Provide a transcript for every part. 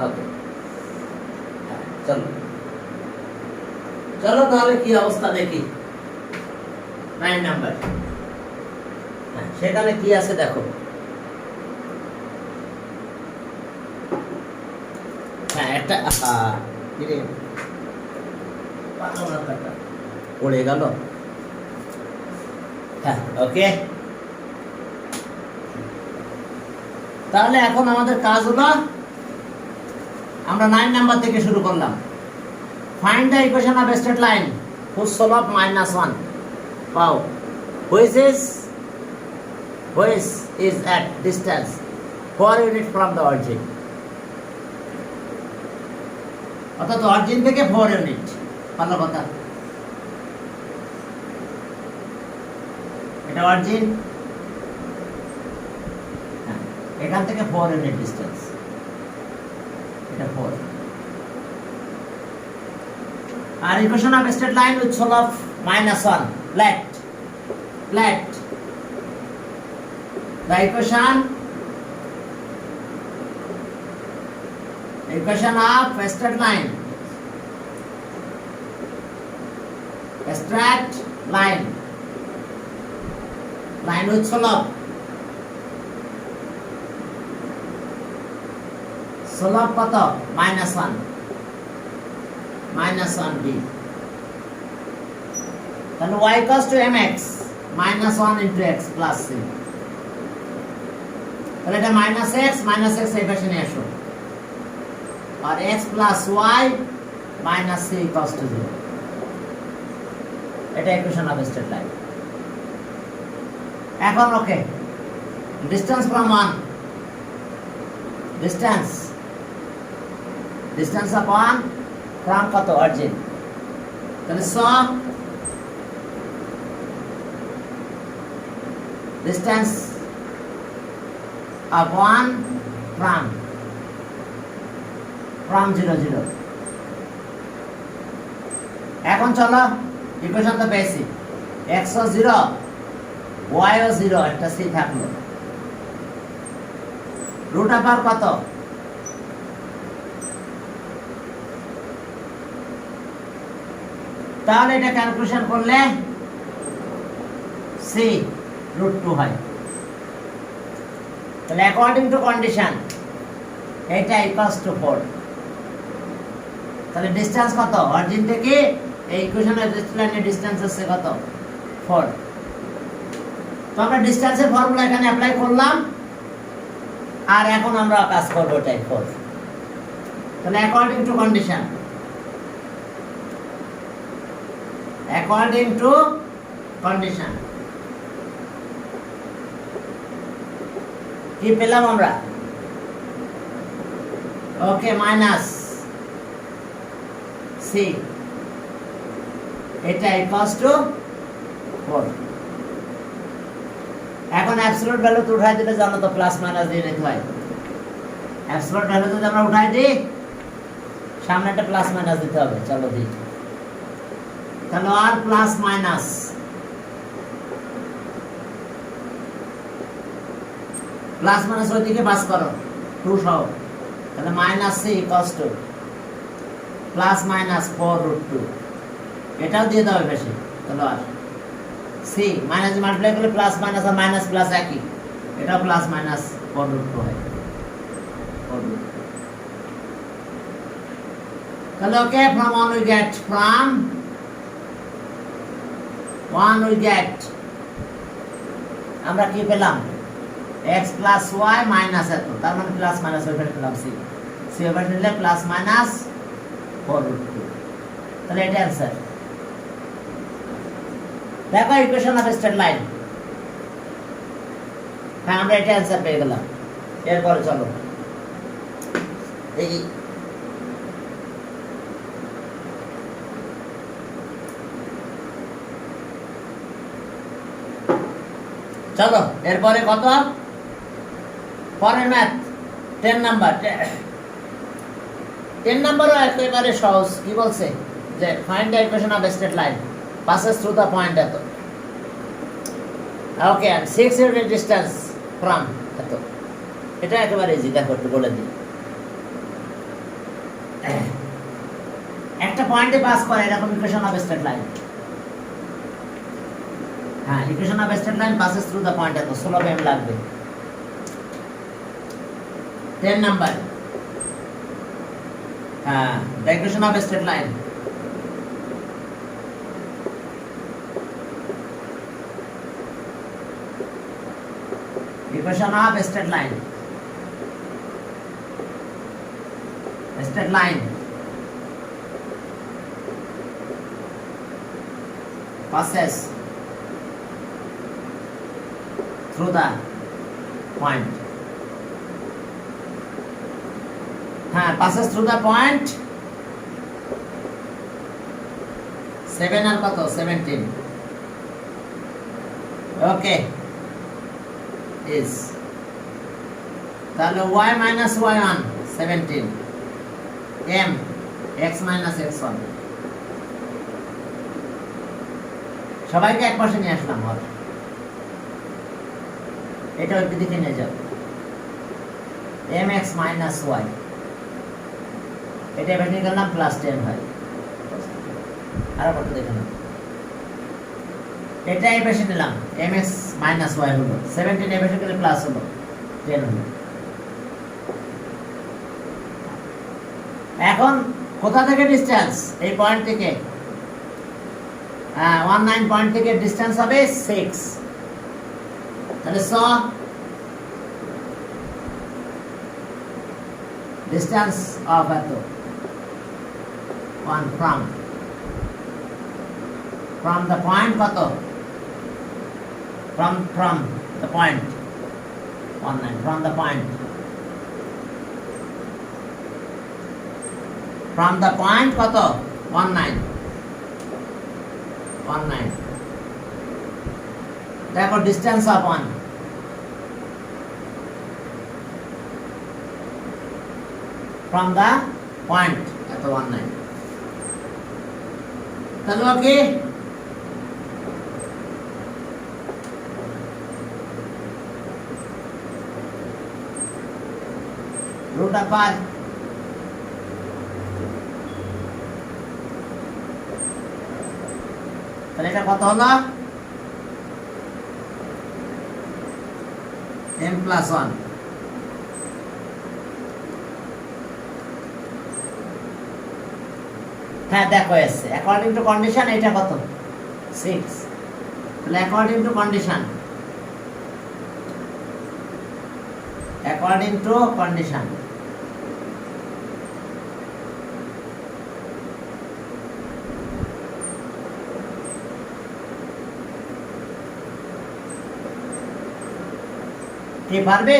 ওকে, চলো চলো তাহলে কি অবস্থা দেখি 9 নাম্বার। সেখানে কি আছে দেখো। হ্যাঁ, একটা পড়ে গেল। হ্যাঁ, ওকে। তাহলে এখন আমাদের কাজ হলো, আমরা 9 নাম্বার থেকে শুরু করলাম। Find the equation of straight line whose slope -1 পাও which is at distance 4 unit from the origin। অর্থাৎ অরিজিন থেকে 4 ইউনিট। ভালো কথা, এটা অরিজিন, এখান থেকে 4 ইউনিট ডিসটেন্স, এটা 4। আর equation of straight line with slope -1 let the equation of a straight line with slope কত? -1 b। তাহলে y equals to mx -1 into x plus c। তাহলে এটা -x এই পাশে নিয়ে আসো, আর x plus y minus c equals to 0। এটা equation of straight line. এখন okay, distance from 1, distance of 1 from কত? অরিজিন। তাহলে ডিসটেন্স of 1 from 0 0। এখন চলো, ইকুয়েশন তো পেয়েছি, x ও 0 y ও 0, একটা c থাকলো। রুট আবার কত? তাহলে এটা ক্যালকুলেশন করলে c √2 হয়। তাহলে অ্যাকর্ডিং টু কন্ডিশন এটা ইকুয়ালস টু 4। তাহলে ডিসটেন্স কত? অরিজিন থেকে এই ইকুয়েশনের লাইনের ডিসটেন্স হচ্ছে কত? 4। তো আমরা ডিসটেন্সের ফর্মুলা এখানে অ্যাপ্লাই করলাম, আর এখন আমরা কাজ করব এটাই 4। তাহলে অ্যাকর্ডিং টু কন্ডিশন কি পেলাম আমরা? ওকে, মাইনাস সি, এটা ইকুয়ালস টু 4। এখন অ্যাবসলিউট ভ্যালু তো উঠাই দিলে জানো তো, প্লাস মাইনাস দিয়ে নিতে হয়। অ্যাবসলিউট ভ্যালু যদি আমরা উঠাই দিই, সামনে একটা প্লাস মাইনাস দিতে হবে। চলো দিই, তাহলে আর প্লাস মাইনাস ওইদিকে পাস করো 2 সহ। তাহলে minus C equals to plus minus 4√2, এটাও দিয়ে দাও বেশি। তাহলে আর সি মাইনাস মাল্টিপ্লাই করলে প্লাস মাইনাস আর মাইনাস প্লাস একই, এটাও প্লাস মাইনাস 4√2 হয়। তাহলে ওকে, from 1 we get আমরা কি পেলাম? x plus y minus এত, তার মানে প্লাস মাইনাস ওই পাশে পেলাম c ওই পাশে নিলে প্লাস মাইনাস 4√2। তাহলে এটা অ্যান্সার। দেখো ইকুয়েশন অফ স্ট্রেট লাইন, হ্যাঁ আমরা এটা অ্যান্সার পেয়ে গেলাম। এরপরে চলো এই চলো এরপরে কত? পরের ম্যাথ 10 নাম্বার। 10 নাম্বারও একেবারে সহজ। কি বলছে যে find the equation of straight line passes through the point এত। ওকে, and 6 unit distance from এত। এটা একেবারে ইজি, দেখো একটু বলে দিই। পয়েন্টে পাস করে এরকম ইকুয়েশন অফ স্ট্রেট লাইন। হ্যাঁ, equation of straight line passes through the point, এত স্লোপ m লাগবে। 10 নাম্বার, হ্যাঁ, the equation of a straight line. Equation of a straight line. A straight line passes through the point. Passes through the point 7 আর কত 17. Okay, is তাহলে y minus y1 17 m x minus x1 সবাইকে এক পাশে নিয়ে আসলাম। আর এটা ওই দিকে নিয়ে যাও, mx minus y, এটা এবার নিয়ে গেলাম প্লাস 10 হয়। আর কত দেখে নাও, এটা এই পাশে নিলাম mx minus y হলো 17, এই পাশে গেলে প্লাস হলো 10 হলো। এখন কোথা থেকে ডিসটেন্স, এই পয়েন্ট থেকে 19 পয়েন্ট থেকে ডিসটেন্স হবে 6, তাহলে স ডিসটেন্স অফ এত 1 from the point কত, from the point 19, from the point কত 19 দেখো distance of 1 from the point এত 19, তাহলে ওকে root of pi তাহলে এটা কত হলো m plus 1। হ্যাঁ দেখো এসছে অ্যাকর্ডিং টু কন্ডিশন, এটা কত 6, তাহলে অ্যাকর্ডিং টু কন্ডিশন কি পারবে?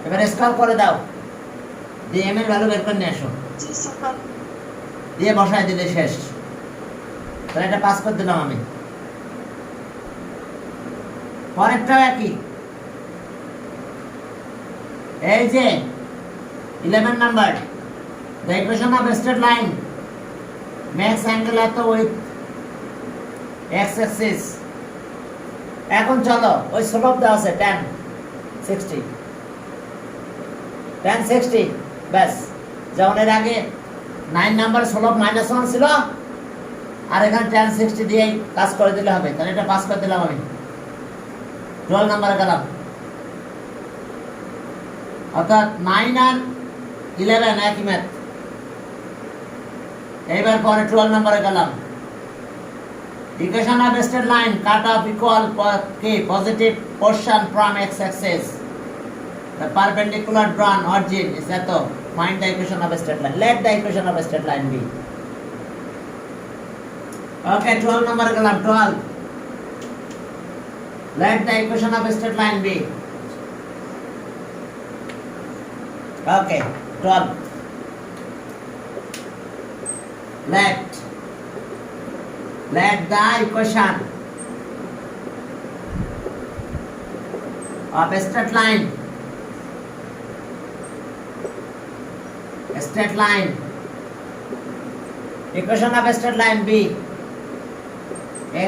এবার স্কয়ার করে দাও, দিয়ে m এর ভ্যালু বের করে নিয়ে আসো, দিয়ে বসায় দিলে শেষ। তাহলে এটা পাস করে দিলাম আমি। পরেরটাও একই, এই যে 11 number, the equation of a straight line makes angle এত with x axis। এখন চলো ওই স্লোপ দেওয়া আছে tan 60 ব্যাস, যেমন এর আগে 9 নাম্বার স্লোপ -1 ছিল, আর এখানে tan 60 দিয়ে কাজ করে দিলে হবে। তাহলে এটা পাস করে দিলাম আমি। 12 নাম্বারে গেলাম, অর্থাৎ 9 আর 11 একই ম্যাথ। এইবার পরে 12 নাম্বারে গেলাম, equation of a straight line cut off equal positive portion from x axis, the perpendicular drawn origin is at the find the equation of a straight line. Let the equation of a straight line be. Okay, 12 number galam 12. Let the equation of a straight line be. Okay, 12. Let the equation of a straight line equation of a straight line be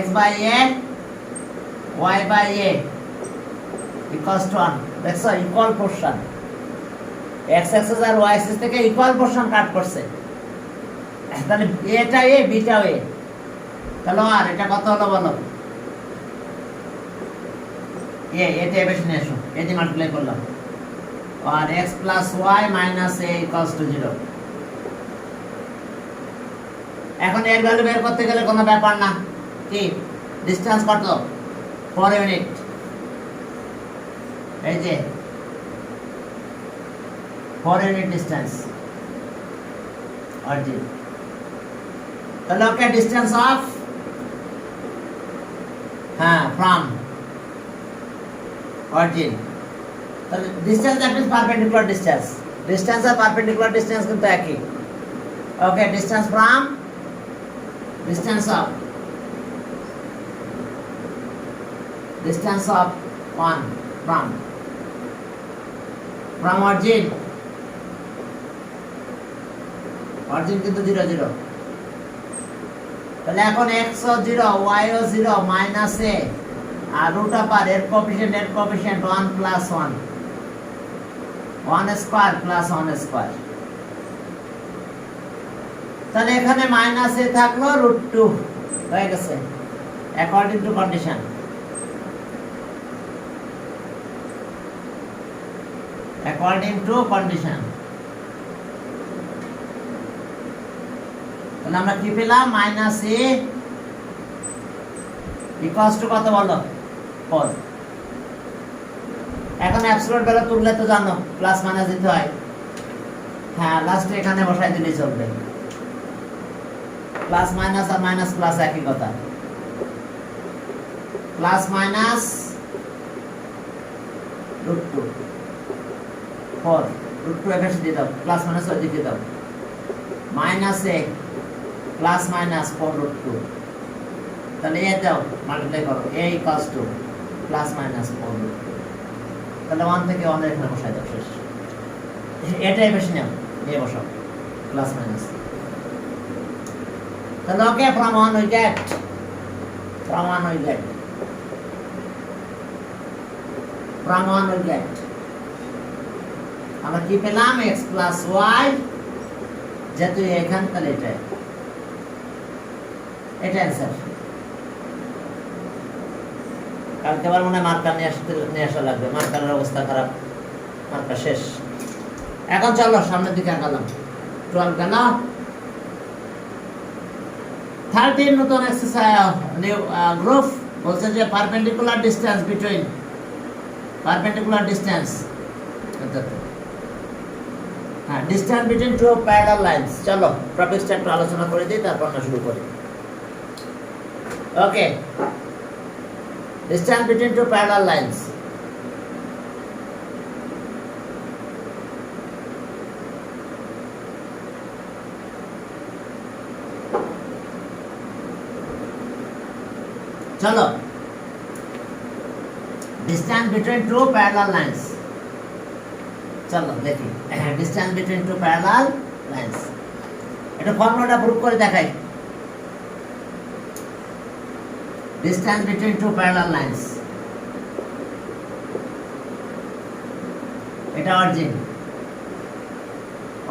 x by a y by a equals to 1. That's a equal portion, x axis R y axis থেকে equal portion কাট করছে, তাহলে এটা এ beta এ, তাহলে আর এটা কত হলো বলো? এটা বেশি নিয়ে এসো, এ দিয়ে মাল্টিপ্লাই করলাম, আর x plus Y minus A equals to 0। এখন এর ভ্যালু বের করতে গেলে কোনো ব্যাপার না, কি ডিসটেন্স কত? 4 ইউনিট। এই যে 4 ইউনিট ডিসটেন্স অরিজিন। তাহলে ওকে ডিসটেন্স অফ, হ্যাঁ, ফ্রম অরিজিন। তাহলে distance that means perpendicular distance, distance আর পারপেন্ডিকুলার ডিসটেন্স কিন্তু একই। Okay, distance from, distance of, distance of 1 from origin, origin কিন্তু 0 0। তাহলে এখন x ও 0 y ও 0 মাইনাস a আর রুট আপার এর coefficient 1 plus 1 1 square plus 1 square. তাহলে এখানে মাইনাস a থাকলো রুট 2 হয়ে গেছে according to condition. According to condition তাহলে আমরা কি পেলাম? মাইনাস a ইকুয়ালস টু কত বলো? 4। এখন অ্যাবসলিউট ভ্যালু তুললে তো জানো প্লাস মাইনাস দিতে হয়, হ্যাঁ, লাস্টে এখানে বসাই দিলেই চলবে। প্লাস মাইনাস আর মাইনাস প্লাস একই কথা, প্লাস মাইনাস রুট 2 4 রুট 2 এখানে দিয়ে দাও, প্লাস মাইনাস ওই দিকে দাও, minus a plus minus 4 root 2। তাহলে এ দাও মাল্টিপ্লাই করো, a equals to plus minus 4 root 2। তাহলে 1 থেকে 1 এখানে বসাই দাও, শেষ। এটাই বেশি নাও, এ বসাও প্লাস মাইনাস। তাহলে ওকে, from 1 we get, from 1 we get, from 1 we get আমরা কি পেলাম? x প্লাস y, যেহেতু এখান তাহলে এটা অ্যান্সার। কালকে আবার মনে হয় মার্কার নিয়ে আসা লাগবে, মার্কারের অবস্থা খারাপ, মার্কার শেষ। এখন চলো সামনের দিকে আগালাম, 12 গেল। 13 নতুন এক্সারসাইজ, নিউ গ্রুপ বলছে যে perpendicular distance between, perpendicular distance, হ্যাঁ, distance between two parallel lines. চলো টপিকসটা একটু আলোচনা করে দিই, তারপর আমরা শুরু করি। ওকে, distance between two parallel lines. चलो, distance between two parallel lines. चलो देखिए, distance between two parallel lines. এটা ফর্মুলাটা প্রুফ করে দেখাই। Distance between two parallel lines. এটা অরিজিন,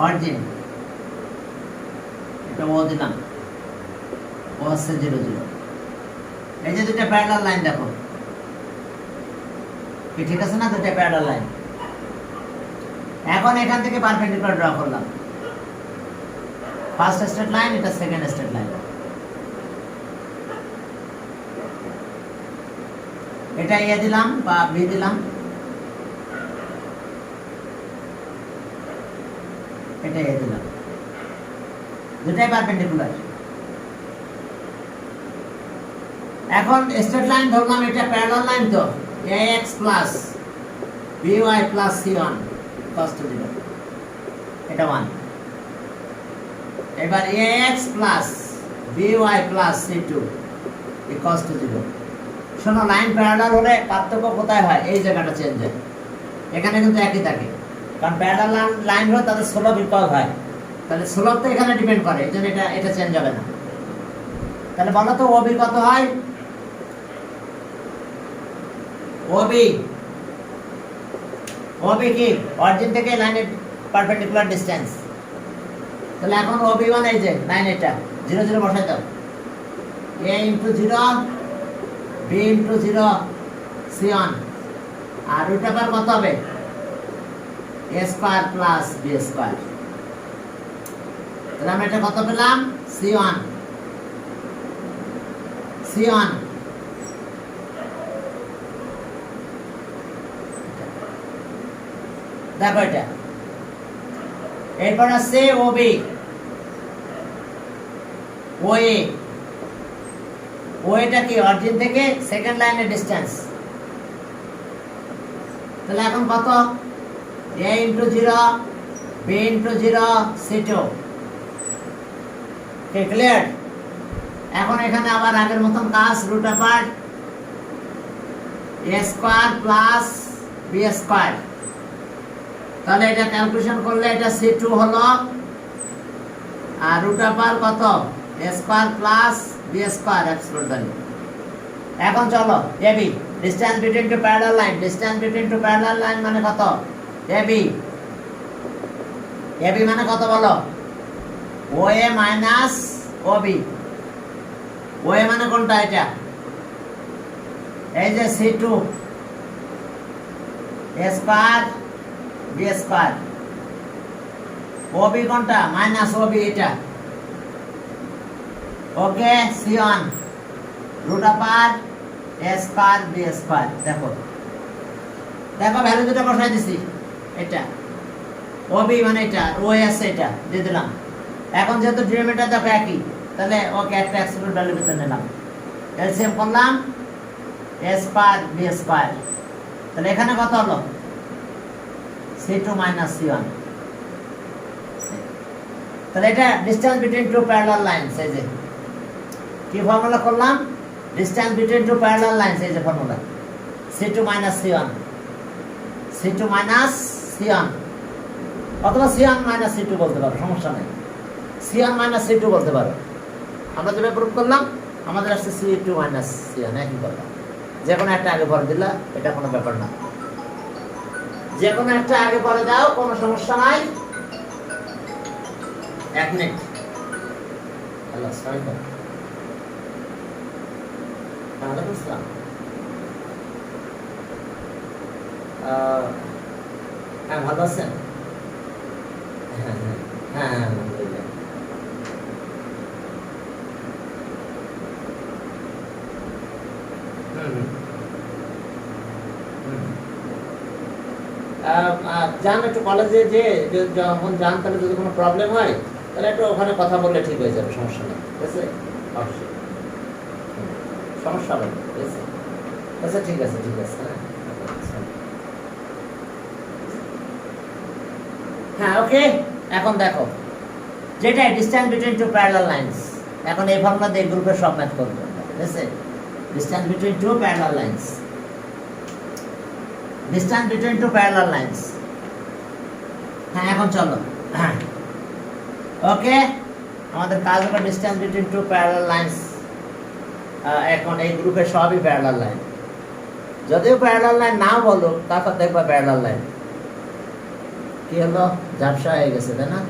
অরিজিন এটা ও দিলাম, ও হচ্ছে 0 0। এই যে দুটো প্যারালাল লাইন দেখো, কি ঠিক আছে না? দুটো প্যারালাল লাইন। এখন এখান থেকে পারপেন্ডিকুলার ড্র করলাম, ফার্স্ট স্ট্রেট লাইন, এটা সেকেন্ড স্ট্রেট লাইন। এটা এ দিলাম বা বি দিলাম, এটা এ দিলাম, দুটাই পারপেন্ডিকুলার। এখন স্ট্রেট লাইন ধরলাম, এটা প্যারালাল লাইন, তো ax plus by plus c1 cos 0, এটা 1। এবার ax plus by plus c2 cos 0। শোনো, লাইন প্যারালাল হলে পার্থক্য কোথায় হয়? এই জায়গাটা চেঞ্জ হয়, এখানে কিন্তু একই থাকে, কারণ প্যারালাল লাইন হলে তাদের স্লোপ ইকুয়াল হয়, তাহলে স্লোপ তো এখানে ডিপেন্ড করে, এই জন্য এটা চেঞ্জ হবে না। তাহলে বলো তো ওবি কত হয়? ওবি কি অরিজিন থেকে লাইনের পারপেন্ডিকুলার ডিসটেন্স, তাহলে এখন OB1 এই যে 9 এটা 0 0 বসাই দাও। A into 0 B into 0 C1 R root over কত হবে A square plus B square. তাহলে আমরা এটা কত পেলাম C1 দেখো এটা। এরপর আছে OB ওএটা কি অরিজিন থেকে সেকেন্ড লাইনের ডিসটেন্স। তাহলে এখন কত A into 0 B into 0 C2 কে ক্লিয়ার। এখন এখানে আবার আগের মতন কাজ root over A square plus B square. তাহলে এটা ক্যালকুলেশন করলে এটা C2 হলো আর রুট ওভার কত A square plus B square absolute value. এখন চলো AB distance between two parallel line. Distance between two parallel line মানে কত AB মানে কত বলো OA মাইনাস OB। OA মানে কোনটা এটা এই যে C2 A square B square. OB কোনটা মাইনাস OB এটা okay C1 root over A square B square. দেখো ভ্যালু দুটো বসাই দিছি। এটা OB মানে এটা OA আছে এটা দিয়ে দিলাম। এখন যেহেতু ডিনোমিনেটর দেখো একই তাহলে ওকে একটা অ্যাবসলিউট ভ্যালু ভিতরে নিলাম। এলসিএম করলাম A স্কয়ার B স্কয়ার। তাহলে এখানে কত হলো C2 মাইনাস C1। তাহলে এটা distance between two parallel lines. এই যে কি ফর্মুলা করলাম distance between two parallel lines. এই যে ফর্মুলা C2 মাইনাস C1 অথবা C1 মাইনাস C2 বলতে পারো, সমস্যা নেই। C1 মাইনাস C2 বলতে পারো। আমরা যেটা প্রুফ করলাম আমাদের আসছে C2 মাইনাস C1 একই কথা। যে কোনো একটা আগে পরে দিলা এটা কোনো ব্যাপার না, যে কোনো একটা আগে পরে দাও কোনো সমস্যা নাই। এক মিনিট হ্যালো আসসালামু আলাইকুম আসসালাম। হ্যাঁ ভালো আছেন? হ্যাঁ আলহামদুলিল্লাহ। যান একটু কলেজে যে যখন যান তাহলে যদি কোনো প্রবলেম হয় তাহলে একটু ওখানে কথা বললে ঠিক হয়ে যাবে, সমস্যা নেই। ঠিক আছে অবশ্যই সমস্যা হবে না। ঠিক আছে আচ্ছা ঠিক আছে হ্যাঁ ওকে। এখন দেখো যেটা distance between two parallel lines. এখন এই ফর্মুলা দিয়ে গ্রুপের সব ম্যাথ করবো। ঠিক আছে distance between two parallel lines. Distance between two parallel lines. হ্যাঁ এখন চলো ওকে আমাদের কাজ হবে distance between two parallel lines. এখন এই গ্রুপের সবই প্যারালাল লাইন। যদিও প্যারালাল লাইন না বলো তারপর দেখবা প্যারালাল লাইন। কি হলো ঝাপসা হয়ে গেছে তাই না?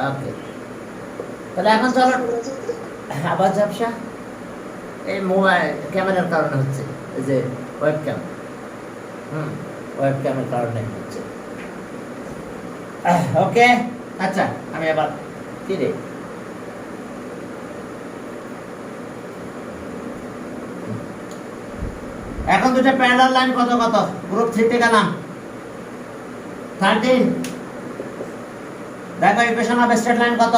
ওকে তাহলে এখন চলো আবার ঝাপসা এই মোবাইল ক্যামেরার কারণে হচ্ছে, এই যে ওয়েব ক্যাম ওয়েব ক্যামের কারণে হচ্ছে। ওকে আচ্ছা আমি আবার কি রে এখন দুটো প্যারালাল লাইন কত গ্রুপ 3 তে গেলাম 13। দেখো ইকুয়েশন অফ স্ট্রেট লাইন কত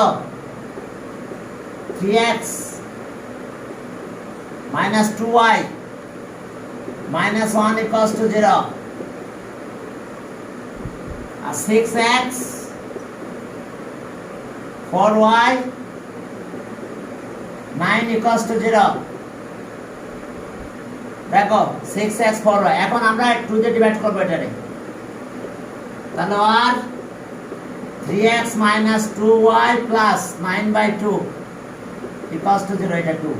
3x minus 2y minus 1 equals to 0 R 6x 4y 9 equals to 0। দেখো 6x 4y। এখন আমরা 2 দিয়ে ডিভাইড করব এটারে, তাহলে আর 3x minus 2y plus 9/2 equals to 0 এটা 2।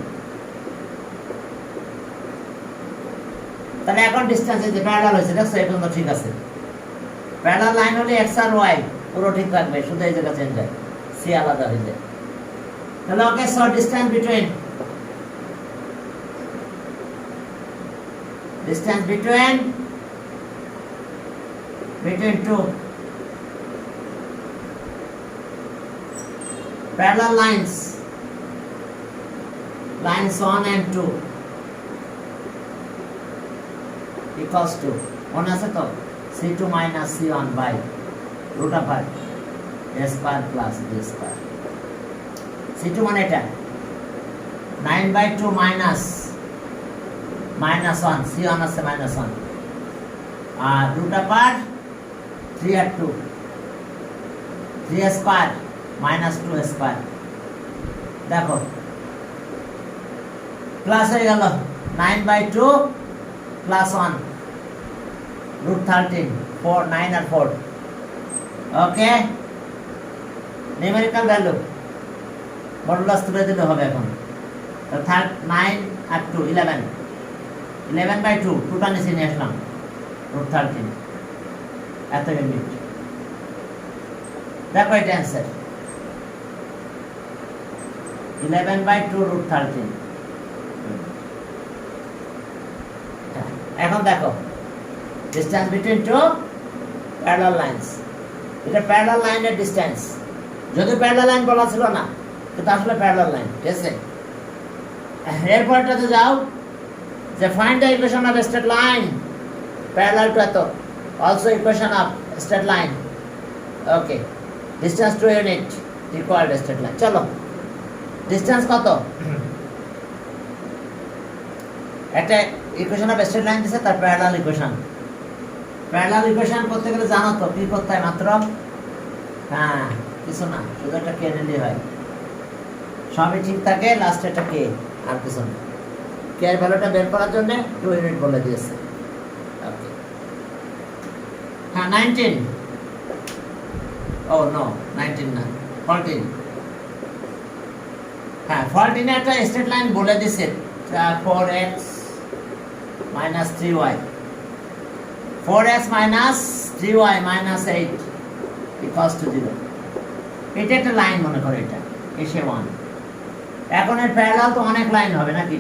তাহলে এখন ডিসটেন্স এই যে প্যারালাল হয়েছে দেখছো এই পর্যন্ত ঠিক আছে। প্যারালাল লাইন হলে x আর y পুরো ঠিক থাকবে, শুধু এই জায়গা চেঞ্জ হয়। সি আলাদা হয়ে যায়। তাহলে okay, so distance between two parallel lines 1 and 2 equals to মনে আছে তো c2 minus c1 by root of a square plus b square। c2 মানে এটা 9 by 2 minus 1 c1 আছে -1 আর root of 3 আর 2 3 square minus 2 square। দেখো প্লাস হয়ে গেল 9 by 2 plus 1 root 13 4 9 R 4। Okay, numerical value modulus তুলে দিলে হবে এখন। তো 9 আর 2 11 by 2 2টা নিচে নিয়ে আসলাম root 13 এত ইউনিট। দেখো এটা অ্যান্সার 11 by 2 root 13। এখন দেখো distance between two parallel lines, এটা প্যারালাল লাইনের ডিসটেন্স, যদি প্যারালাল লাইন বলা ছিল না, কিন্তু আসলে প্যারালাল লাইন, ঠিক আছে। এরপরটাতে যাও যে find the equation of straight line parallel to এত, also equation of straight line. Okay, distance 2 unit required straight line. চলো ডিসটেন্স কত, একটা ইকুয়েশন অফ স্ট্রেট লাইন দিছে, তার প্যারালাল ইকুয়েশন। প্যারালাল ইকুয়েশন করতে গেলে জানো তো কি করতে হয় মাত্র, হ্যাঁ কিছু না, শুধু একটা কে নিলেই হয়, সবই ঠিক থাকে, লাস্টে একটা কে আর কিছু না। কে এর ভ্যালুটা বের করার জন্য 2 ইউনিট বলে দিয়েছে। ওকে, হ্যাঁ 19, ও নো 19 না 14, হ্যাঁ 14 একটা স্ট্রেট লাইন বলে দিছে 4x minus 3y 4x minus 3y minus 8 equals to 0। এটা একটা লাইন মনে করো, এটা এসে 1। এখন এর প্যারালাল তো অনেক লাইন হবে নাকি,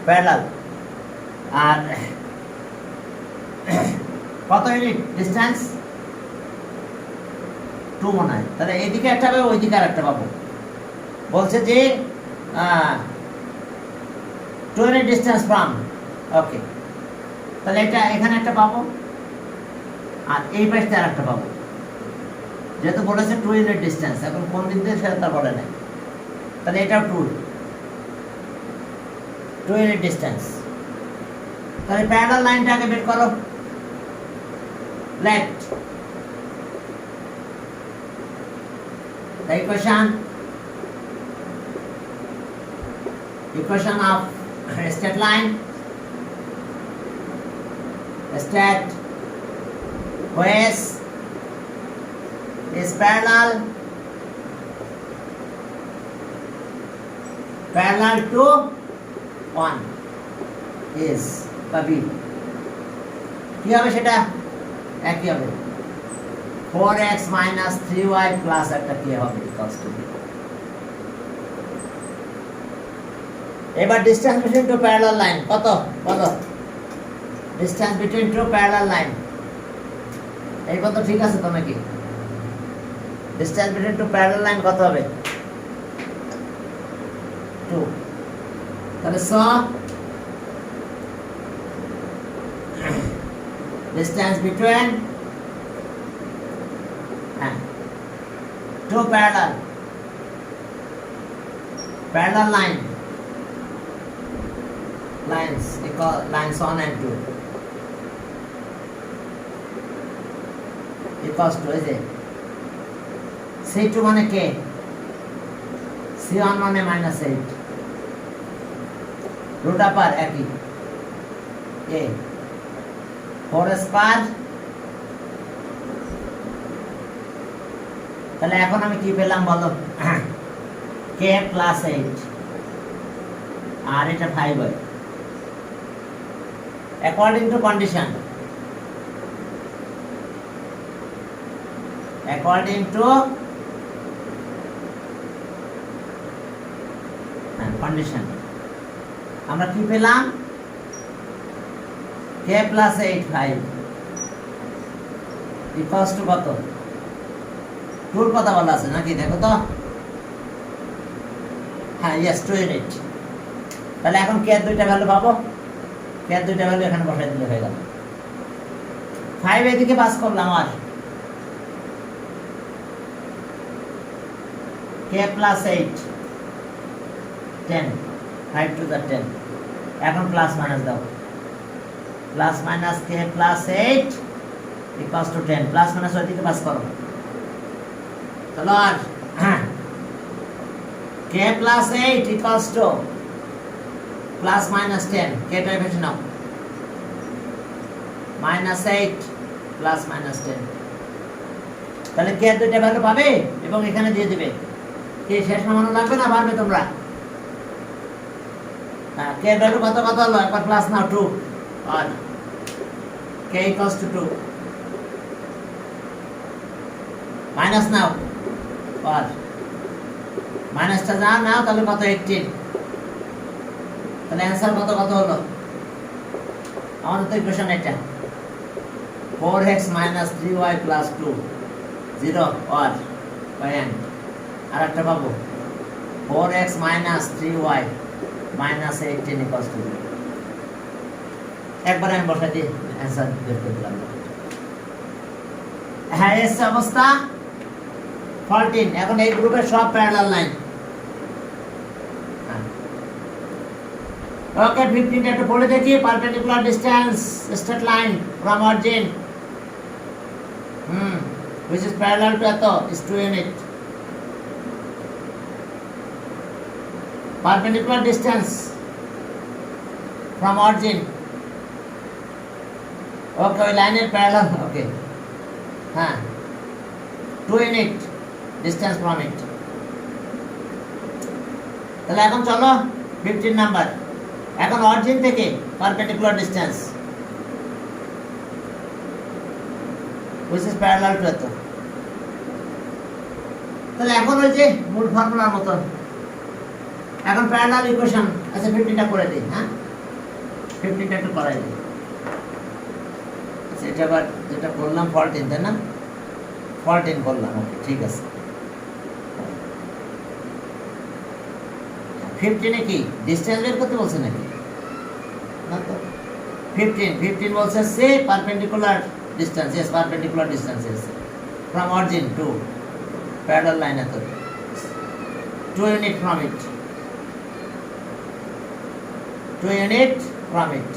প্যারালাল। আর কত ইউনিট ডিসটেন্স 2 মনে হয়, তাহলে এইদিকে একটা পাবো, ওইদিকে আর একটা পাবো। বলছে যে 2 ইউনিট ডিসটেন্স ফ্রম, ওকে, তাহলে এটা এখানে একটা পাবো আর এই পাশে আর একটা পাবো, যেহেতু বলেছে 2 ইউনিট ডিসটেন্স, এখন কোন দিক দিয়ে সেটা তার বলে নাই, তাহলে এটাও 2 ইউনিট ডিসটেন্স। তাহলে প্যারালাল লাইনটা আগে বের করো। Let the equation of a straight line, straight whose is parallel to 1 is বা b, কি হবে সেটা একই হবে, 4x minus 3y plus একটা কি হবে equals to b। এবার distance between two parallel line কত, বলো distance between two parallel line, এই কত ঠিক আছে তো নাকি? Distance between two parallel line কত হবে, 2। তাহলে so distance between two parallel lines equal lines 1 and 2 equals to is it c2 মানে k, c1 মানে -8, root upper একই a 4 square। তাহলে এখন আমি কি পেলাম বলো, k plus 8 আর এটা 5 হয়, according to condition according to condition আমরা কি পেলাম k প্লাস 85 ইকুয়ালস টু কত টুর কথা বলা আছে নাকি দেখো তো হ্যাঁ ইয়েস 2 ইউনিট তাহলে এখন k এর দুইটা ভ্যালু পাবো k এর দুইটা ভ্যালু এখানে বসাই দিলে হয়ে গেল 5 এদিকে পাস করলাম আর k প্লাস 8 10 5 to the 10 এখন প্লাস মাইনাস দাও plus minus k plus 8 equals to 10 plus minus ওইদিকে পাস করো চলো আর k plus 8 equals to plus minus 10 k টাই বেশি নাও মাইনাস 8 প্লাস মাইনাস 10 তাহলে k এর দুইটা ভ্যালু পাবে এবং এখানে দিয়ে দিবে k শেষ নামানো লাগবে না পারবে তোমরা k এর ভ্যালু কত কত হলো একবার প্লাস নাও 2 আর k equals to 2 মাইনাস নাও আর মাইনাসটা যা নাও তাহলে কত 18 তাহলে অ্যানসার কত কত হলো আমাদের তো ইকুয়েশন এটা 4x - 3y + 2 0 আর পয়েন্ট আর একটা পাবো 4x - 3y - 18 = 0 একবার আমি বসাই দিই অ্যানসার বের করে দিলাম হ্যাঁ এই অবস্থা 14 এখন এই গ্রুপের সব প্যারালাল লাইন ওকে 15 একটু পড়ে দেখি perpendicular distance straight line from origin which is parallel to এত is 2 unit perpendicular distance from origin okay ওই লাইনের প্যারালাল ওকে হ্যাঁ 2 unit distance from it তাহলে এখন চলো 15 নাম্বার এখন অরিজিন থেকে perpendicular distance which is parallel to এত তাহলে এখন ওই যে মূল ফর্মুলার মতো এখন প্যারালাল ইকুয়েশন আচ্ছা 15টা করে দিই হ্যাঁ 15টা একটু করাই দিই সেটা আবার যেটা করলাম 14 তাই না 14 করলাম ওকে ঠিক আছে 15 এ কি ডিসটেন্স বের করতে বলছে নাকি না তো 15 বলছে সে perpendicular distance yes perpendicular distances from origin to parallel line at 2 unit from it 2 unit from it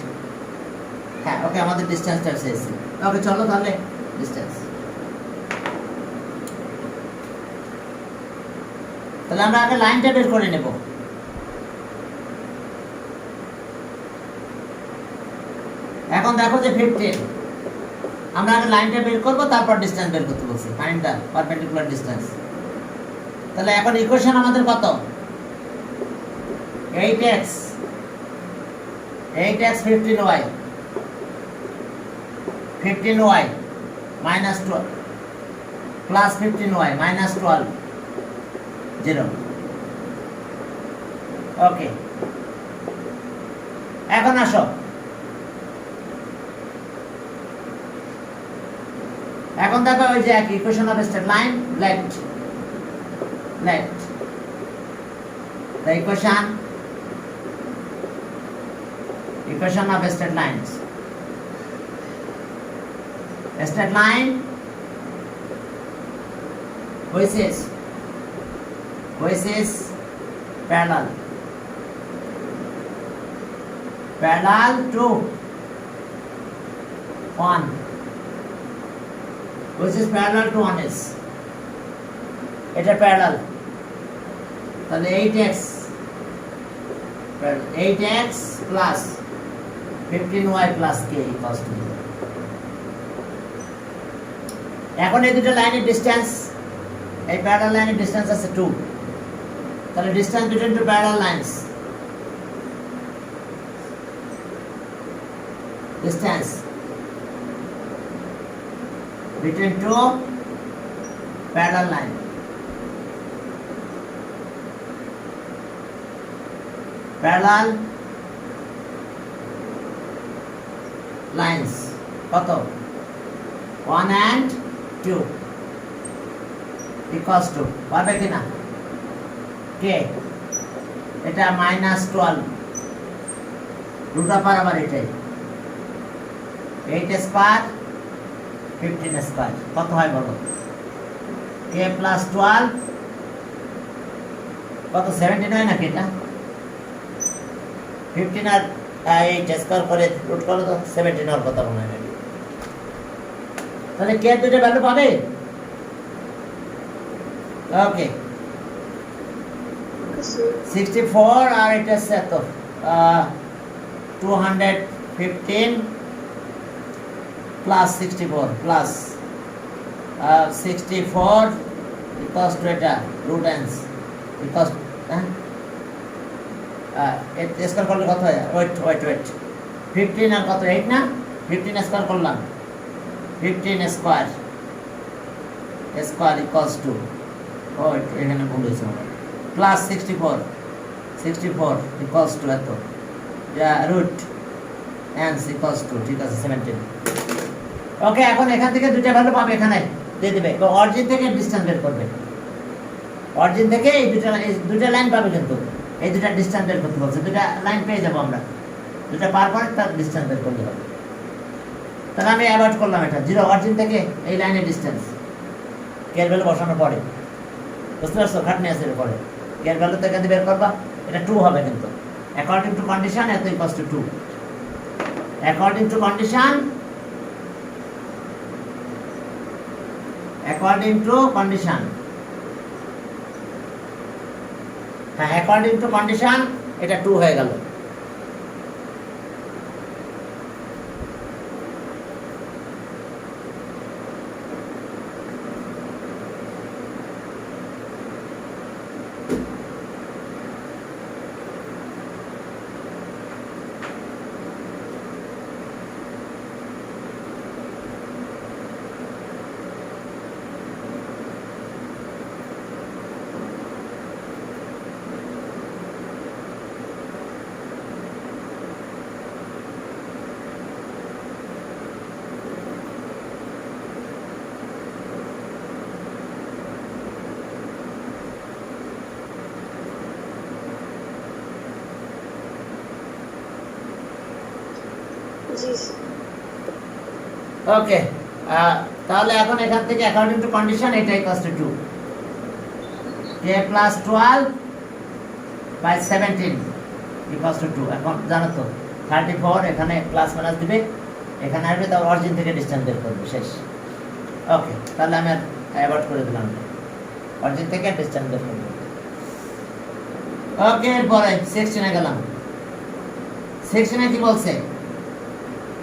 হ্যাঁ ওকে আমাদের ডিসটেন্সটা শেষ ওকে চলো তাহলে ডিসটেন্স তাহলে আমরা আগে লাইনটা বের করে নেব এখন দেখো যে 15 আমরা আগে লাইনটা বের করব তারপর ডিসটেন্স বের করতে বলছি ফাইন্ড দা পারপেন্ডিকুলার ডিসটেন্স তাহলে এখন ইকুয়েশন আমাদের কত 8x 15y 15y minus 12 plus 15y minus 12 0 ওকে এখন আসো এখন দেখো ওই যে এক equation of straight line left the equation of a straight lines a straight line which is parallel to one which is parallel to 1 is এটা parallel তাহলে 8x plus 15y plus k equals to 0 এখন এই দুটো লাইনের distance এই parallel লাইনের distance আছে 2 তাহলে distance between two parallel lines distance between two parallel line, parallel lines কত 1 and 2 equals to পারবে কিনা কে এটা -12 রুট আপার আবার এটাই 8 স্কয়ার 15 স্কয়ার কত হয় বলো k + 12 কত 17 হয় নাকি এটা 15 আর 8 স্কয়ার করে রুট করো তো 17 আর কত মনে হয় তাহলে কে দুটো ভ্যালু পাবে ওকে 64 আর এটা আছে তো 215 plus 64 plus 64 equals to এটা root ends equals এটা স্কয়ার করলে কত হয় ওয়েট 15 আর কত 8 না 15 স্কয়ার করলাম 15 স্কয়ার equals to ওয়েট এখানে ভুল হয়েছে প্লাস 64 equals to এত root ends equals to ঠিক আছে 17 ওকে এখন এখান থেকে দুটো ভ্যালু পাবে এখানে দিয়ে দিবে তো অরিজিন থেকে ডিসটেন্স বের করবে অরিজিন থেকে এই দুটো লাইন পাবে কিন্তু এই দুটো ডিসটেন্স বের করতে বলছে দুটো লাইন পেয়ে যাব আমরা দুটো পার পরে তার ডিসটেন্স বের করতে হবে তাহলে আমি অ্যাভয়েড করলাম এটা জিরো অরিজিন থেকে এই লাইনের ডিসটেন্স কেয়ার ভ্যালু বসানোর পরে বুঝতে পারছো খাটনি আছে এর পরে কেয়ার ভ্যালু থেকে বের করবা এটা 2 হবে কিন্তু অ্যাকর্ডিং টু কন্ডিশন এত equals to 2 according to condition according to condition হ্যাঁ according to condition এটা 2 হয়ে গেল ওকে তাহলে এখন এখান থেকে অ্যাকর্ডিং টু কন্ডিশন এটা equals to 2 k + 12 by 17 equals to 2 এখন জানো তো 34 এখানে প্লাস মাইনাস দিবে এখানে আসবে তার অরিজিন থেকে ডিসটেন্স বের করবে শেষ ওকে তাহলে আমি অ্যাভয়েড করে দিলাম অরিজিন থেকে ডিসটেন্স বের করব ওকে এরপরে সেকশনে গেলাম সেকশনে কি বলছে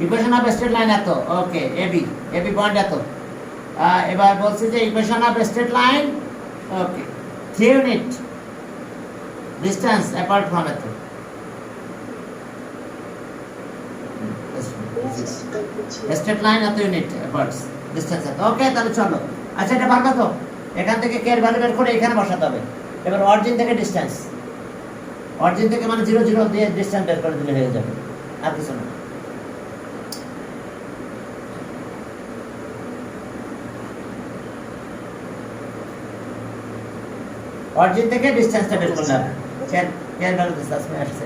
ইকুয়েশন অফ স্ট্রেট লাইন এত ওকে এবি পয়েন্ট এত এবার বলছে যে equation of straight line okay 3 unit distance apart from এত স্ট্রেট লাইন এত ইউনিট অ্যাপার্ট ডিসটেন্স এত ওকে তাহলে চলো আচ্ছা এটা পারবা তো এখান থেকে কে এর ভ্যালু বের করে এখানে বসাতে হবে এবার অরিজিন থেকে ডিসটেন্স অরিজিন থেকে মানে 0 0 দিয়ে ডিসটেন্স বের করে দিলে হয়ে যাবে আর কিছু না অরিজিন থেকে ডিসটেন্সটা বের করলাম কেন ভ্যালু ডিসটেন্স মে আসছে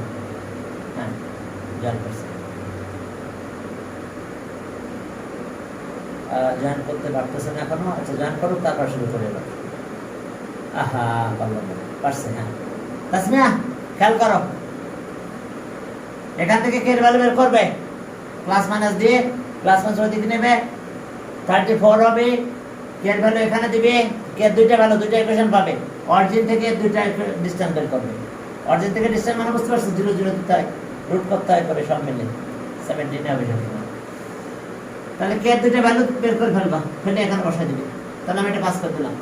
হ্যাঁ জান করছে জান করতে পারতেছে না এখনো আচ্ছা জান করুক তারপর শুরু করে দাও আহা পারলাম না পারছে হ্যাঁ তাসমিয়া খেয়াল করো এখান থেকে কে ভ্যালু বের করবে প্লাস মাইনাস দিয়ে প্লাস মাইনাস ওদিকে নেবে 34 হবে কে ভ্যালু এখানে দিবে কে দুইটা ভ্যালু দুইটা ইকুয়েশন পাবে অরিজিন থেকে দুইটা ডিসটেন্স বের করবে অরিজিন থেকে ডিসটেন্স মানে বুঝতে পারছো 0 0 দিতে হয় রুট করতে হয় করে সব মিলে 17 হবে সেটা তাহলে কে দুইটা ভ্যালু বের করে ফেলবা ফেলে এখানে বসাই দিবে তাহলে আমি এটা পাস করে দিলাম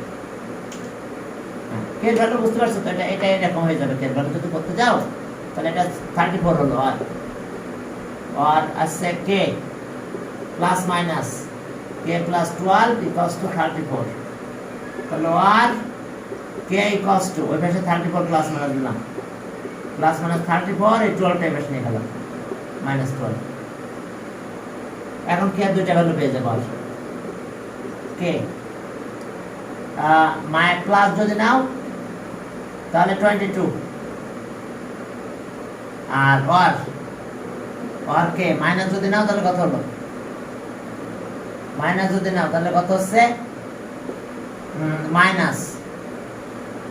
কে ভ্যালু বুঝতে পারছো তো এটা এরকম হয়ে যাবে কে ভ্যালু যদি করতে যাও তাহলে এটা 34 হলো আর আছে k plus minus k + 12 equals to 34 তাহলে আর কে ইকুয়ালস টু ওই পাশে 34 প্লাস মাইনাস দিলাম, প্লাস মাইনাস 34 এই 12টা এই পাশে নিয়ে গেলাম -12। এখন কে আর দুইটা ভ্যালু পেয়ে যাবো। আর কে মাই প্লাস যদি নাও তাহলে 22, আর আর কে মাইনাস যদি নাও তাহলে কত হলো, মাইনাস যদি নাও তাহলে কত হচ্ছে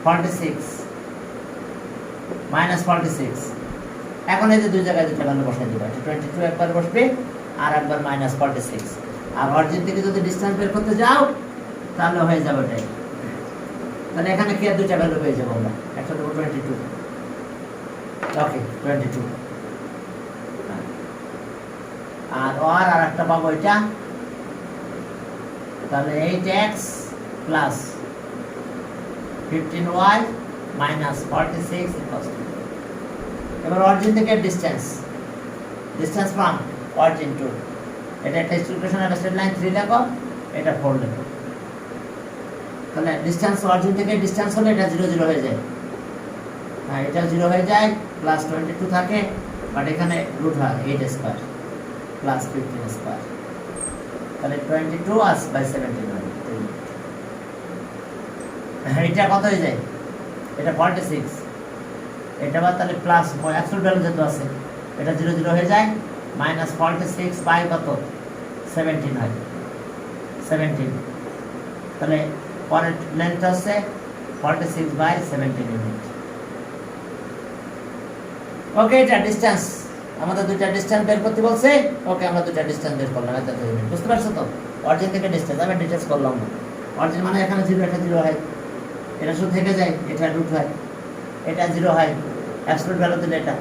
-46। এখন এই যে দুই জায়গায় দুইটা ভ্যালু বসাই দিবা, 22 একবার বসবে আর একবার -46। আর অরিজিন থেকে যদি ডিসটেন্স বের করতে যাও তাহলে হয়ে যাবে এটাই। তাহলে এখানে কি আর দুইটা ভ্যালু পেয়ে যাবো আমরা, একটা দেবো 22, ওকে 22, আর একটা পাবো এটা, তাহলে 8x plus 15y minus 46 equals to. এবার অরিজিন থেকে ডিসটেন্স ফ্রম অরিজিন টু, এটা একটা ইকুয়েশন আর স্ট্রেট লাইন 3 লেখো, এটা 4 লেখো। তাহলে ডিসটেন্স অরিজিন থেকে ডিসটেন্স হলে এটা 0 0 হয়ে যায়, হ্যাঁ এটা 0 হয়ে যায়, প্লাস 22 থাকে, বাট এখানে রুট হয় 8 স্কয়ার প্লাস 15 স্কয়ার, তাহলে 22 আস বাই 17 হয়। এটা কত হয়ে যায়, এটা 46, এটা বা তাহলে প্লাস অ্যাবসলিউট ভ্যালু যেটা আছে এটা 0 0 হয়ে যায়, -46 বাই কত 17 হয় 17। তাহলে পরের লেন্থ আছে 46 বাই 17 ইউনিট। ওকে, এটা ডিসটেন্স, আমাদের দুইটা ডিসটেন্স বের করতে বলছে। ওকে, আমরা দুইটা ডিসটেন্স বের করলাম, এটা বুঝতে পারছো তো? অরিজিন থেকে ডিসটেন্স আমি ডিটেইলস করলাম না। অরিজিন মানে এখানে 0, এটা 0 হয়, এটা শুধু থেকে যায়, এটা রুট হয়, এটা 0 হয়, অ্যাবসলিউট ভ্যালু দিলে এটা,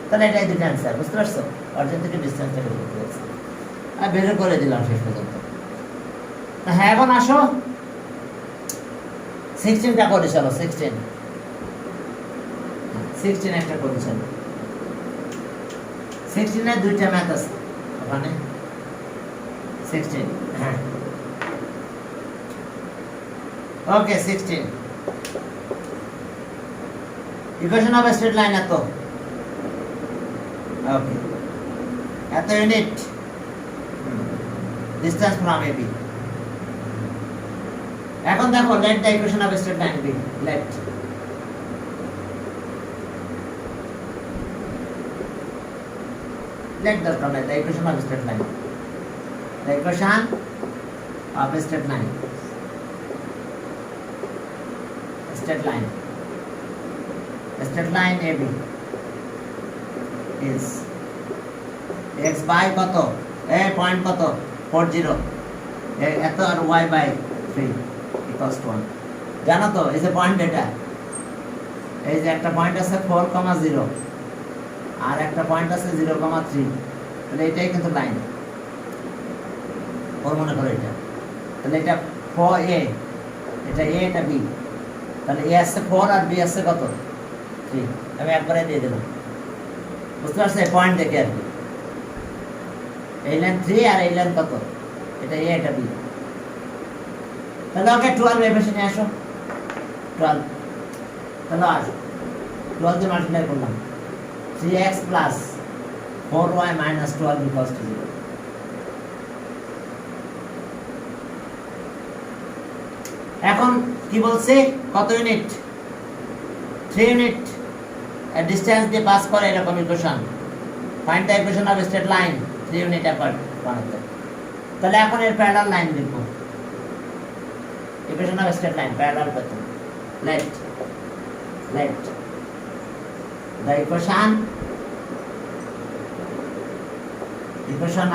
তাহলে এটাই দুইটা অ্যান্সার। বুঝতে পারছো? অরিজিন থেকে ডিসটেন্সটা বের করতে বলছে, আর বের করে দিলাম শেষ পর্যন্ত। হ্যাঁ, এখন আসো 16টা করে চলো, 16 একটা করে চলো। 16 এর দুইটা ম্যাথ আছে ওখানে, 16, হ্যাঁ okay 16 equation of straight line এত, ওকে এত ইউনিট ডিসটেন্স ফ্রম এবি। এখন দেখো let the equation of straight line B, let দরকার নাই, the equation of straight line, the equation of straight line, straight line AB is x by কত, point কত 40, এত আর y by 3 equals to 1। জানো তো এই যে পয়েন্ট, এটা এই যে একটা পয়েন্ট আছে 4,0 আর একটা পয়েন্ট আছে 0,3, তাহলে এটাই কিন্তু লাইন, ওর মনে করো এটা, তাহলে এটা 4a, এটা a, এটা b, তাহলে a আছে 4 আর b আছে কত 3, আমি একবারে দিয়ে দিলাম। বুঝতে পারছো? এই পয়েন্ট দেখে আর কি, এই লাইন 3 আর এই লাইন কত, এটা a, এটা b, তাহলে ওকে 12 এর পাশে নিয়ে আসো, 12, তাহলে আর 12 দিয়ে মাল্টিপ্লাই করলাম, 3x plus 4y minus 12 equals to 0। এখন কি বলছে, কত ইউনিট, 3 ইউনিট ডিসটেন্স দিয়ে পাস করে এরকম equation, find the equation of straight line 3 unit apart বানাতে। তাহলে এখন এর প্যারালাল লাইন লিখব, equation of straight line parallel করতে, late the equation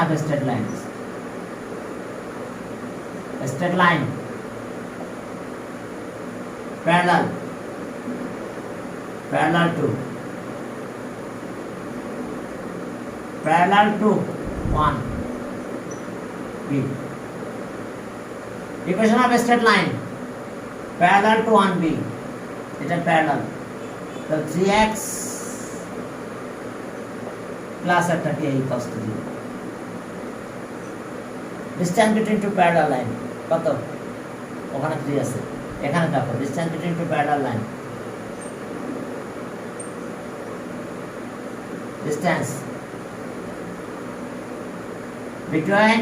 of a straight line, parallel to 1 b, equation of a straight line parallel to 1b, এটা parallel, তো 3x plus একটা k equals to 0। distance between two parallel line কত, ওখানে 3 আছে, এখানে দেখো distance between two parallel line, distance between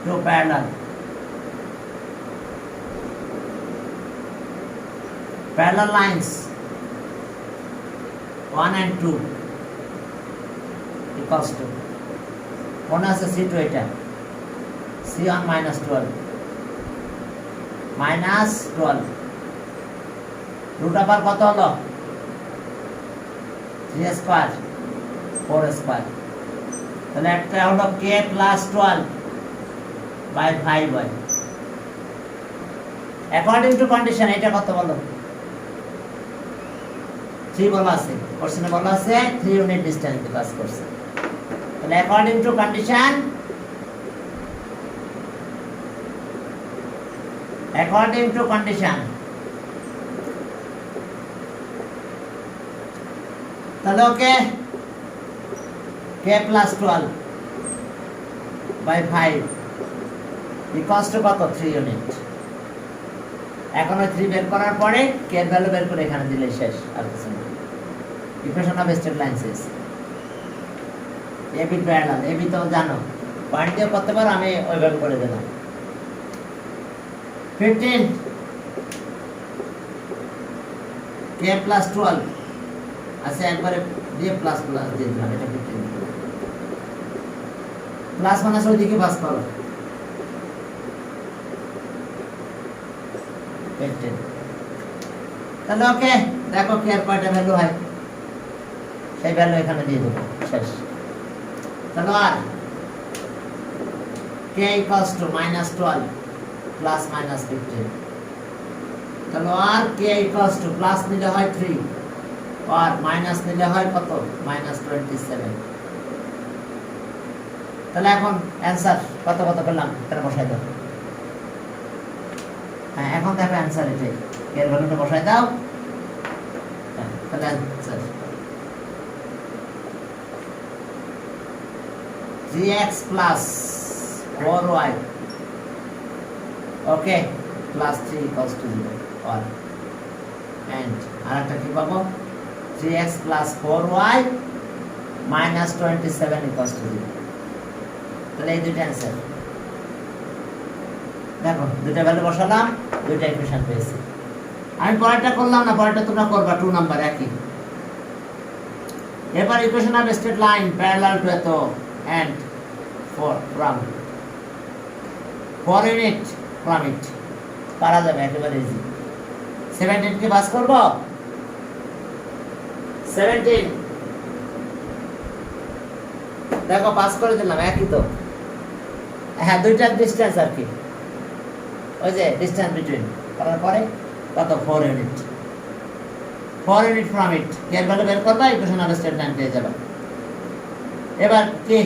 two parallel lines 1 and 2 equals to one আছে C2 এটা C1 minus 12 root over কত হলো 3 স্কয়ার 4 স্কয়ার, তাহলে একটা হলো k plus 12 by 5 হয় অ্যাকর্ডিং টু কন্ডিশন। এটা কত বলো 3 বলা আছে, কোশ্চেনে বলা আছে 3 ইউনিট ডিসটেন্স পাস করছে, তাহলে অ্যাকর্ডিং টু কন্ডিশন তাহলে ওকে k plus 12 by 5 equals to কত 3 ইউনিট। এখন ওই 3 বের করার পরে k এর ভ্যালু বের করে এখানে দিলে শেষ, আর কিছু না। ইকুয়েশন অফ স্ট্রেট লাইন শেষ। AB প্যারালাল, AB তো জানো পয়েন্ট দিয়ে করতে পারো, আমি ওইভাবে করে দিলাম। 15 k plus 12 আছে একবারে দিয়ে প্লাস প্লাস দিয়ে দিলাম, এটা 15 প্লাস মাইনাস ওইদিকে পাস করো 15, তাহলে ওকে দেখো কি আর কয়টা ভ্যালু হয়, সেই ভ্যালু এখানে দিয়ে দেবো শেষ। তাহলে আর k equals to -12 plus -15, তাহলে আর k equals to প্লাস নিলে হয় 3 আর মাইনাস নিলে হয় কত -27। তাহলে এখন অ্যানসার কত কত পেলাম এটা বসাই দাও। হ্যাঁ এখন দেখো অ্যানসার এটাই, এর ভ্যালুটা বসাই দাও। তাহলে answer 3x plus 4y okay plus 3 equals to 0 or and আরেকটা কি পাবো 3x plus 4y minus 27 equals to 0। তাহলে এই দুইটা অ্যানসার দেখো, দুইটা ভ্যালু বসালাম, দুইটা ইকুয়েশন পেয়েছি। আমি পরেরটা করলাম না, পরেরটা তোমরা করবা 2 নাম্বার একই। এবার equation of straight line parallel to এত and from 4 unit from it পারা যাবে একেবারে ইজি। 17 কে পাস করব 17 দেখো পাস করে দিলাম, একই তো। হ্যাঁ দুইটার ডিসটেন্স আর কি, ওই যে ডিসটেন্স বিটুইন করার পরে কত 4 ইউনিট ফ্রম ইট এর ভ্যালু বের করবা, ইকুয়েশন অফ স্ট্রেট লাইন পেয়ে যাবে। এবার কি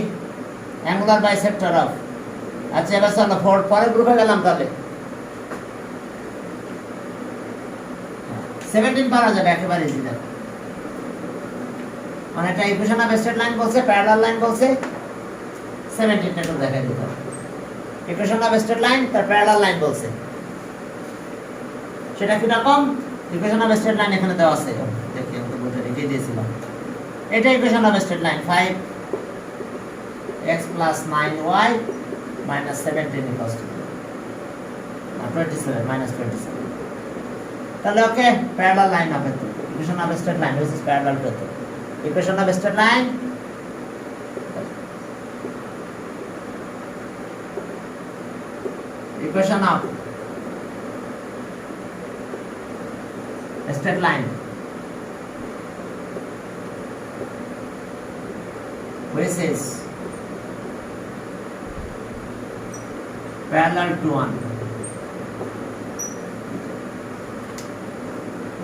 অ্যাঙ্গুলার বাইসেক্টর অফ, আচ্ছা এবার চলো পরের গ্রুপে গেলাম। তাহলে 17 পারা যাবে একেবারে ইজি। দেখো মানে এটা ইকুয়েশন অফ স্ট্রেট লাইন বলছে, প্যারালাল লাইন বলছে, 17 টা একটু দেখাই দিতে হবে। ইকুয়েশন অফ স্ট্রেট লাইন তার প্যারালাল লাইন বলছে, সেটা কি রকম? ইকুয়েশন অফ স্ট্রেট লাইন এখানে দেওয়া আছে, দেখি আমি তো বুঝে রেখে দিয়েছিলাম। এটা equation of straight line 5x plus 9y minus 17 equals to 27 minus 27। তাহলে ওকে প্যারালাল লাইন হবে তো, equation of straight line which is parallel to the equation of straight line equation of straight line which is parallel to 1।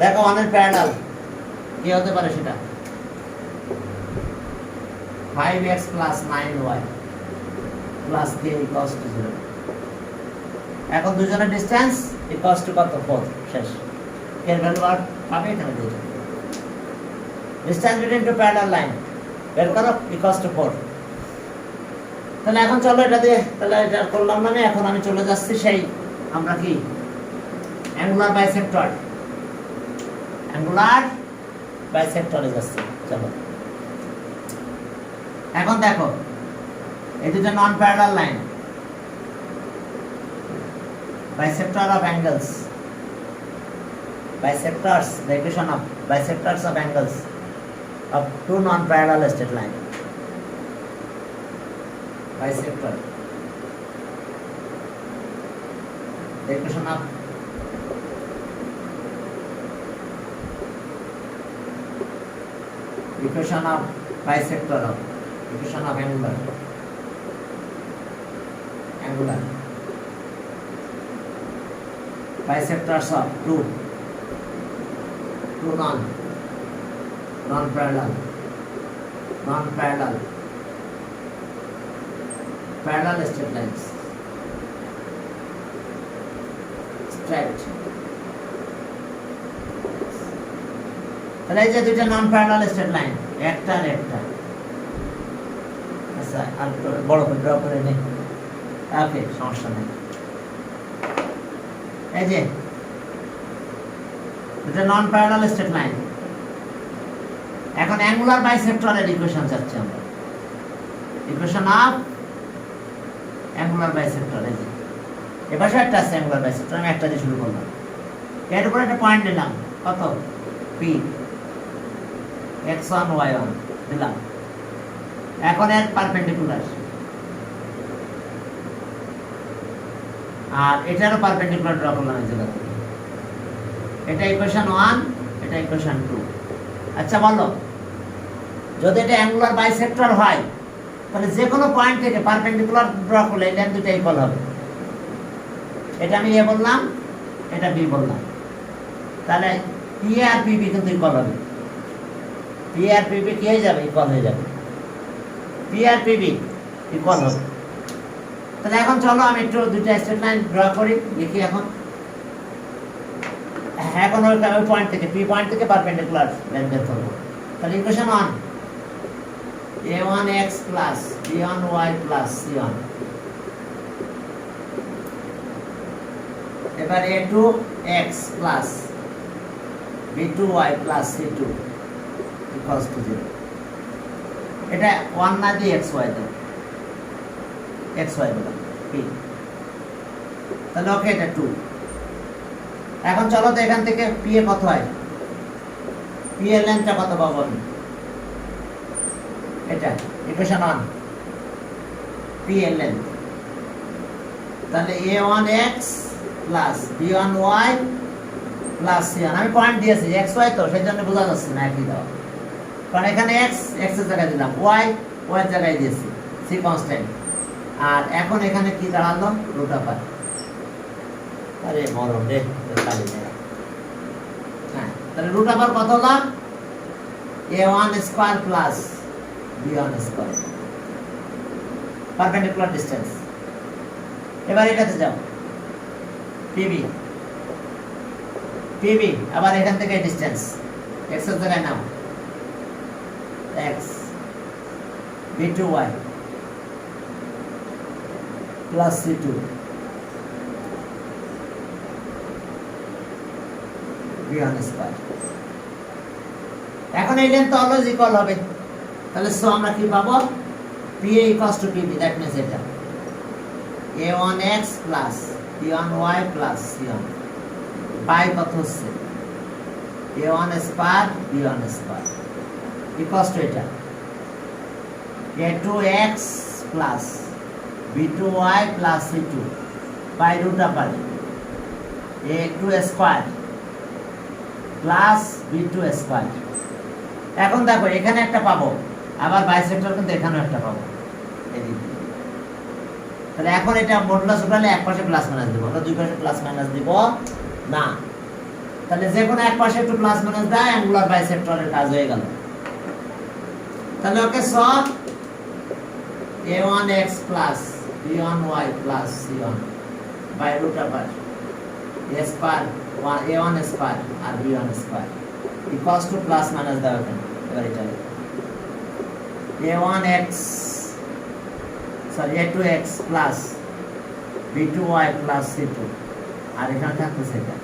দেখো 1 এর parallel কি হতে পারে সেটা 5x plus 9y plus k equals to 0। এখন দুজনের ডিসটেন্স ইকুয়ালস টু কত 4 শেষ। k এর ভ্যালু আর পাবে এখানে দিয়ে দাও। Distance between two parallel line বের করো ইকুয়ালস টু 4। তাহলে এখন চলো এটা দিয়ে, তাহলে এটা করলাম মানে এখন আমি চলে যাচ্ছি সেই আমরা কি অ্যাঙ্গুলার বাইসেক্টর, অ্যাঙ্গুলার বাইসেক্টরে যাচ্ছে। চলো এখন দেখো এই দুটো non parallel line, bisector of angles, bisectors, the equation of bisectors of angles of two non-parallel straight line, bisector, the equation of bisector of equation of angular bisectors of two non-parallel straight lines, straight, তাহলে এই যে দুইটা নন parallel straight line, একটা আর একটা। আচ্ছা আর বড় করে draw করে নেই, ওকে সমস্যা নেই। এই যে দুটো নন প্যারালাল স্ট্রেট লাইন, এখন অ্যাঙ্গুলার বাইসেক্টরের ইকুয়েশন চাচ্ছি আমরা, ইকুয়েশন অফ অ্যাঙ্গুলার বাইসেক্টর। এই যে এপাশে একটা আছে অ্যাঙ্গুলার বাইসেক্টর, আমি একটা দিয়ে শুরু করলাম, এর উপরে একটা পয়েন্ট নিলাম, কত পি, x1 y1 দিলাম, এখন এর পারপেন্ডিকুলার আর এটারও পারপেন্ডিকুলার ড্র করলাম এই জায়গা থেকে। এটা ইকুয়েশন 1, এটা ইকুয়েশন 2। আচ্ছা বলো, যদি এটা অ্যাঙ্গুলার বাইসেক্টর হয় তাহলে যে কোনো পয়েন্ট থেকে পারপেন্ডিকুলার ড্র করলে এই লাইন দুটো ইকুয়াল হবে। এটা আমি এ বললাম, এটা বি বললাম, তাহলে পি আর পিবি কিন্তু ইকুয়াল হবে। পি আর পিবি কি হয়ে যাবে? ইকুয়াল হয়ে যাবে। পি আর পিবি ইকুয়াল হবে। তাহলে এখন চলো আমি একটু দুইটা স্ট্রেট লাইন ড্র করি, লিখি এখন। এখন ওই পয়েন্ট থেকে, পি পয়েন্ট থেকে পারপেন্ডিকুলার লাইন বের করবো। তাহলে equation 1, a1x plus b1y plus c1, এবার a2x plus b2y plus c2 equals to 0। এটা 1 না দিয়ে xy দাও, xy দিলাম p, তাহলে ওকে এটা 2। এখন চলো তো এখান থেকে p এ কত হয়, p এর লেন্থটা কত পাবো আমি, এটা ইকুয়েশন 1, p এর লেন্থ, তাহলে a1x plus b1y plus c1, আমি পয়েন্ট দিয়েছি xy তো সেই জন্য বোঝা যাচ্ছে না একই দাও, কারণ এখানে x এর জায়গায় দিলাম, y এর জায়গায় দিয়েছি, c কনস্ট্যান্ট। আর এখন এখানে কি দাঁড়ালো, রুট আপার। আরে মরণ রে খালি নেই। হ্যাঁ, তাহলে রুট আপার কত হলো, a1 square plus b1 square, perpendicular distance. এবার এটাতে যাও, পিবি, পিবি আবার এখান থেকে ডিসটেন্স, x এর জায়গায় নাও, x b2y plus c2 b1 square. এখন এই লেন্থ অলওয়েজ ইকুয়াল হবে, তাহলে সো আমরা কি পাবো, pa equals to pb, that means এটা a1x plus b1y plus c1 পাই কত হচ্ছে a1 square b1 square equals to এটা a2x plus b2y plus c2 by root upper a2 square plus b2 square. এখন দেখো এখানে একটা পাবো, আবার বাইসেক্টর কিন্তু এখানেও একটা পাবো, এদিকে। তাহলে এখন এটা মডুলাস উঠালে এক পাশে প্লাস মাইনাস দিব, আমরা দুই পাশে প্লাস মাইনাস দিব না। তাহলে যে কোনো এক পাশে একটু প্লাস মাইনাস দেয়, অ্যাঙ্গুলার বাইসেক্টরের কাজ হয়ে গেল। তাহলে ওকে সব a1x plus b1y plus c1 by root upper a square a1 square আর b1 square equals to plus minus দাও এখানে। এবার এটা a1x sorry a2x plus b2y plus c2 আর এখানে থাকতেছে এটা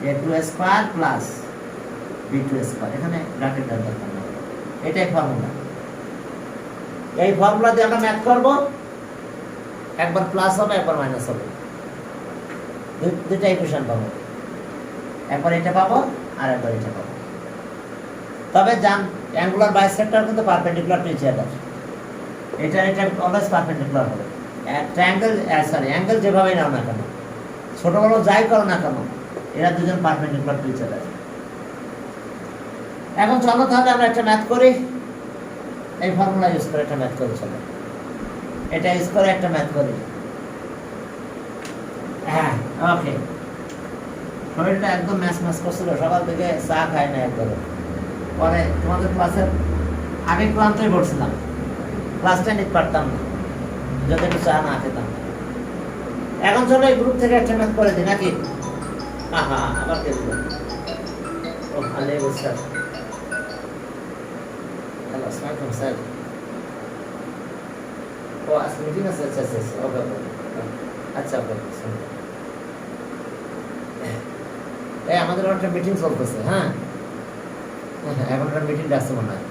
a2 square plus b2 square, এখানে ব্র্যাকেট দেওয়ার দরকার নেই, এটাই ফর্মুলা। এই ফর্মুলা দিয়ে আমরা ম্যাথ করব, একবার প্লাস হবে একবার মাইনাস হবে, দুইটা ইকুয়েশন পাবো, একবার এটা পাবো আর একবার এটা পাবো। তবে জান অ্যাঙ্গুলার বাইসেক্টর কিন্তু পারপেন্ডিকুলার টু ইচ আদার, এটা অলওয়েজ পারপেন্ডিকুলার হবে। ট্রায়াঙ্গেল অ্যাঙ্গেল যেভাবেই নাও না কেন, ছোট বড় যাই করো না কেন, এরা দুজন পারপেন্ডিকুলার টু ইচ আদার। এখন চলো তাহলে আমরা একটা ম্যাথ করি, এই ফর্মুলা ইউজ করে একটা ম্যাথ করি। চলো এটা ইউজ করে একটা ম্যাথ করি। হ্যাঁ ওকে, শরীরটা একদম ম্যাচ ম্যাচ করছিল, সকাল থেকে চা খাই না একবারে। পরে তোমাদের ক্লাসের আগে ক্লান্তই পড়ছিলাম, ক্লাসটা নিতে পারতাম না যদি একটু চা না খেতাম। এখন চলো এই গ্রুপ থেকে একটা ম্যাথ করে দিই নাকি? হ্যাঁ আবার কে দিল? ও ভালো স্যার, হ্যালো আসসালামাইকুম স্যার। ও আজকে মিটিং আছে? আচ্ছা আচ্ছা আচ্ছা, ওকে ওকে, আচ্ছা ওকে। এই আমাদের একটা মিটিং চলতেছে, হ্যাঁ এখন একটা মিটিংটা আসছে মনে হয়।